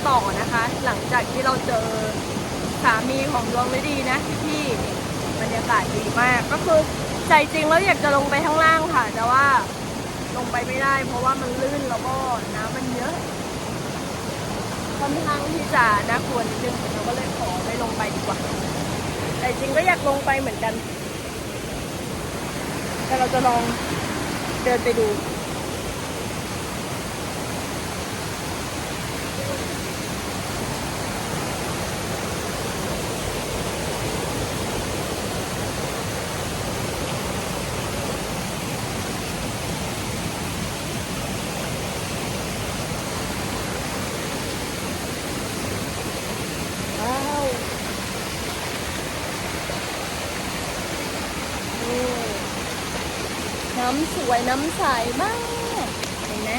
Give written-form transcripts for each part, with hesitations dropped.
ต่อนะคะ หลังจากที่เราเจอสามีของดวงฤดีนะพี่บรรยากาศดีมากก็คือใจจริงแล้วอยากจะลงไปข้างล่างค่ะแต่ว่าลงไปไม่ได้เพราะว่ามันลื่นแล้วก็น้ำมันเยอะค่อนข้างที่จะน่ากลัวนิดนึงเราก็เลยขอไม่ลงไปดีกว่าแต่จริงก็อยากลงไปเหมือนกันแต่เราจะลองเดินไปดูว้าวน้ำสวยน้ำใสมากเห็นไหม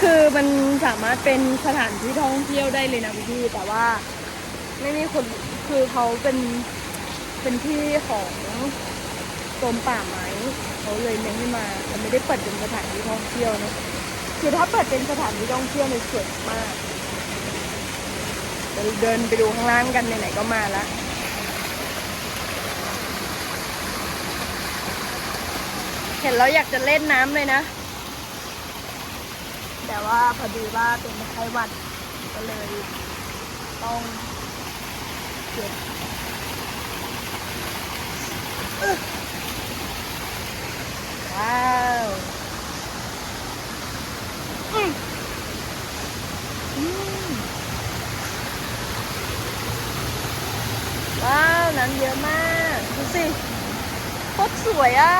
คือมันสามารถเป็นสถานที่ท่องเที่ยวได้เลยนะพี่แต่ว่าไม่มีคนคือเขาเป็นที่ของกรมป่าไม้เขาเลยไม่ให้มาเขาไม่ได้เปิดเป็นสถานที่ท่องเที่ยวนะคือถ้าเปิดเป็นสถานที่ท่องเที่ยวเนี่ยสวยมากเดินไปดูข้างล่างกันไหนๆก็มาแล้วเห็นแล้วอยากจะเล่นน้ำเลยนะแต่ว่าพอดีว่าเป็นไข้หวัดก็เลยต้องเก็บว้าวว้าวน้ำเยอะมากดูสิโคตรสวยอ่ะ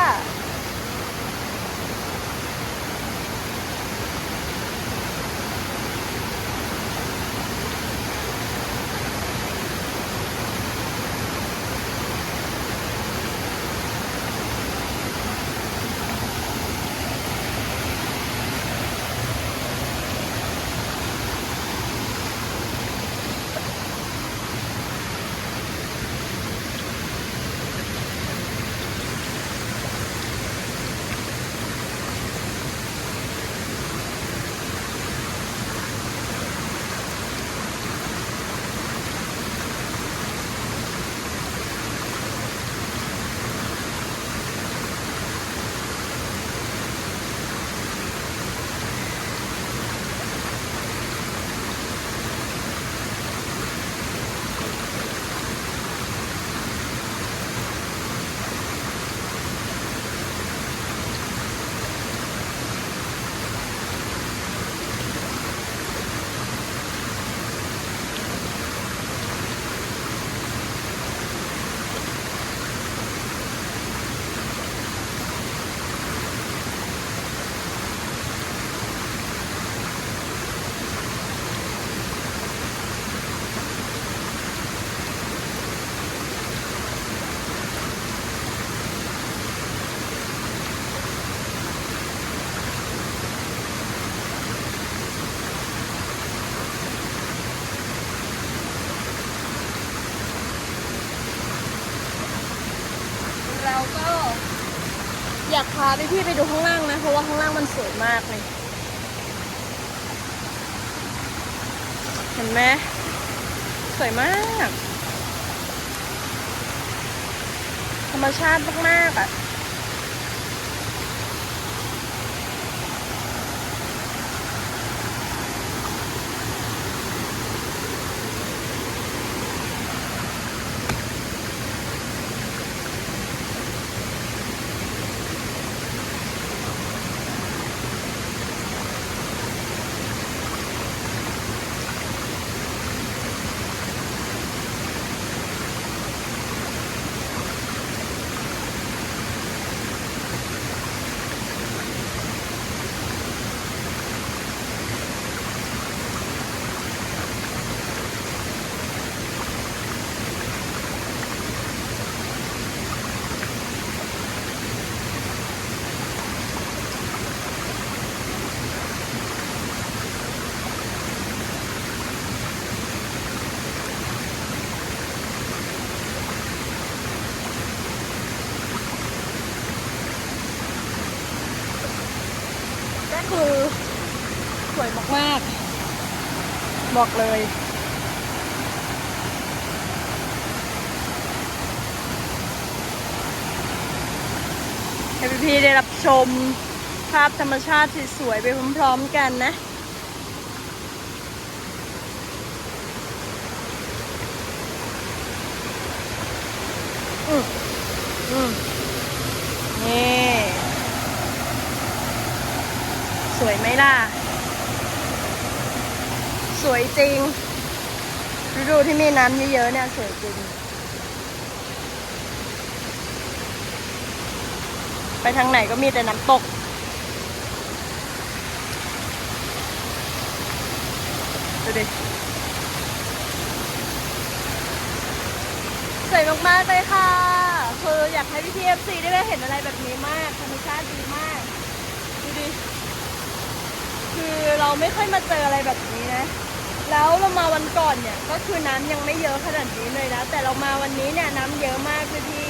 เราก็อยากพาพี่ไปดูข้างล่างนะเพราะว่าข้างล่างมันสวยมากเลยเห็นไหมสวยมากธรรมชาติมากๆอ่ะ คือสวยมากๆบอกเลยให้พี่ๆได้รับชมภาพธรรมชาติสวยๆไปพร้อมๆกันนะนี่สวยไหมล่ะสวยจริงฤดูที่มีน้ำเยอะๆเนี่ยสวยจริงไปทางไหนก็มีแต่น้ำตกดูดิสวยมากๆเลยค่ะคืออยากให้พี่ๆ FC ได้เห็นอะไรแบบนี้มากธรรมชาติดีมากดูดิคือเราไม่ค่อยมาเจออะไรแบบนี้นะแล้วเรามาวันก่อนเนี่ยก็คือน้ำยังไม่เยอะขนาดนี้เลยนะแต่เรามาวันนี้เนี่ยน้ำเยอะมากพี่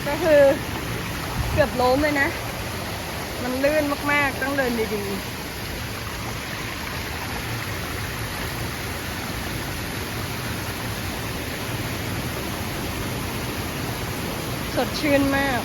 ก็คือเกือบล้มเลยนะมันลื่นมากๆต้องเดินดีๆสดชื่นมาก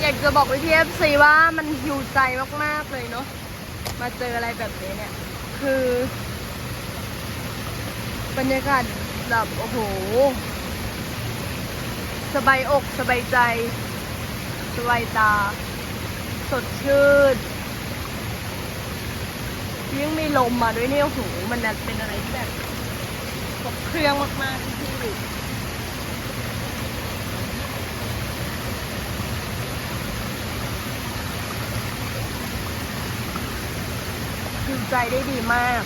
อยากจะบอกไปที่ FC ว่ามันหิวใจมากๆเลยเนาะมาเจออะไรแบบนี้เนี่ยคือบรรยากาศแบบโอ้โหสบายอกสบายใจสบายตาสดชื่นยิ่งมีลมมาด้วยเนี่ยโอ้โหมันเป็นอะไรที่แบบครบเครื่องมากๆที่ดูใจได้ดีมาก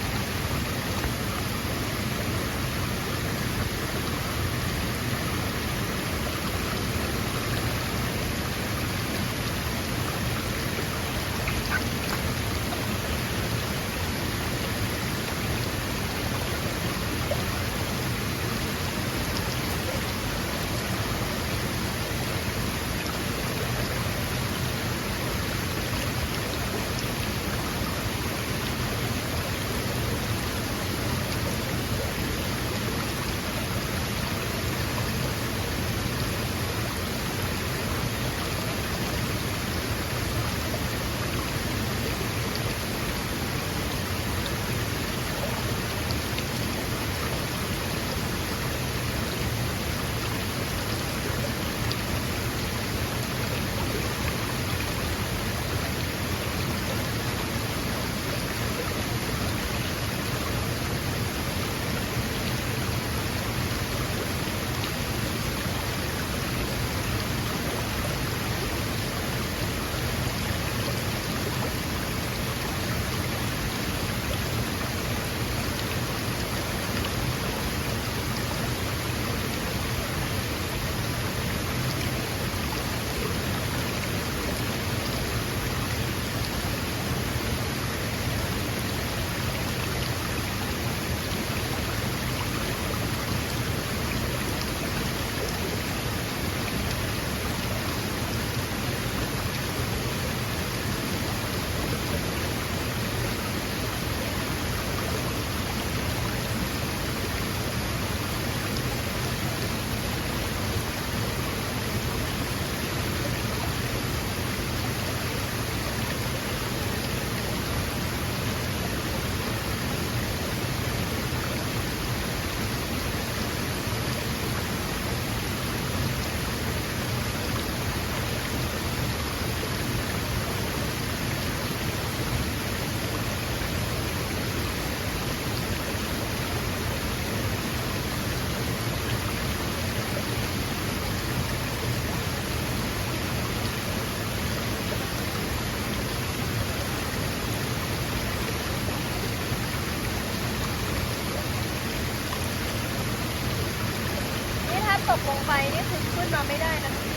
ตกลงไปนี่คือขึ้นมาไม่ได้นะพี่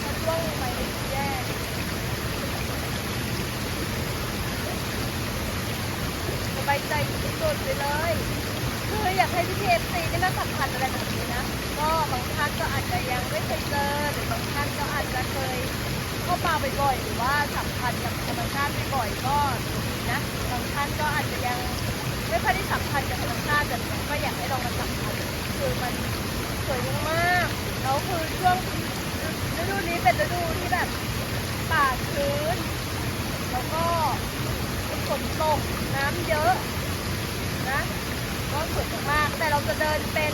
ถ้าล่วงลงไปนี่แย่สบายใจสุดๆไปเลยคืออยากให้พี่เอฟซีได้มาสัมผัสอะไรแบบนี้นะก็บางท่านก็อาจจะยังไม่เคยเจอหรือบางท่านก็อาจจะเคยเข้ามาบ่อยๆหรือว่าสัมผัสกับธรรมชาติบ่อยๆก็ดีนะบางท่านก็อาจจะยังไม่ค่อยได้สัมผัสกับธรรมชาติแต่ก็อยากให้ลองมาสัมผัสคือมันสวยมากแล้วคือช่วงฤดูนี้เป็นฤดูที่แบบป่าชื้นแล้วก็ฝนตกน้ำเยอะนะก็สวยมากแต่เราจะเดินเป็น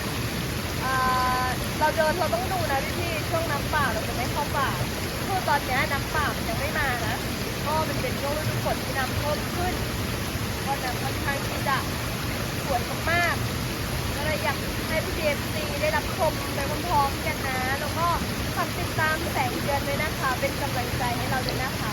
เราต้องดูนะพี่ช่วงน้ำป่าเราจะไม่เข้าป่าคือตอนนี้น้ำป่ามันยังไม่มานะก็มันเป็นช่วงฤดูฝนที่น้ำเพิ่มขึ้นก็น้ำค่อนข้างที่จะสวยมากก็เลยอยากให้พี่เอฟซีได้รับชมไปพร้อมๆกันนะแล้วก็ฝากติดตามแสงเดือนด้วยนะคะเป็นกำลังใจให้เราด้วยนะคะ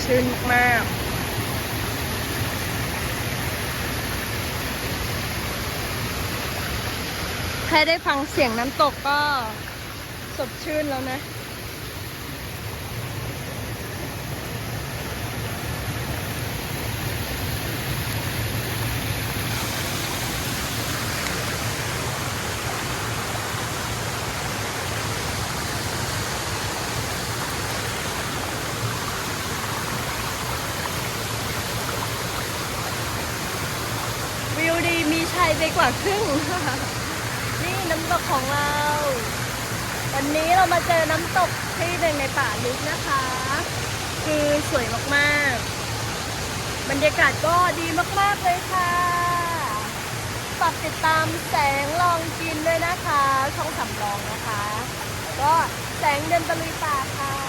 ชื่นมากแค่ได้ฟังเสียงน้ำตกก็สดชื่นแล้วนะวิวดีมีชัยไปกว่าครึ่ง นี่น้ำตกของเรา วันนี้เรามาเจอน้ำตกที่หนึ่งในป่าลึกนะคะ คือสวยมากๆบรรยากาศก็ดีมากๆเลยค่ะฝากติดตามแสงลองกินด้วยนะคะช่องสำรองนะคะแล้วก็แสงเดินตะลุยป่าค่ะ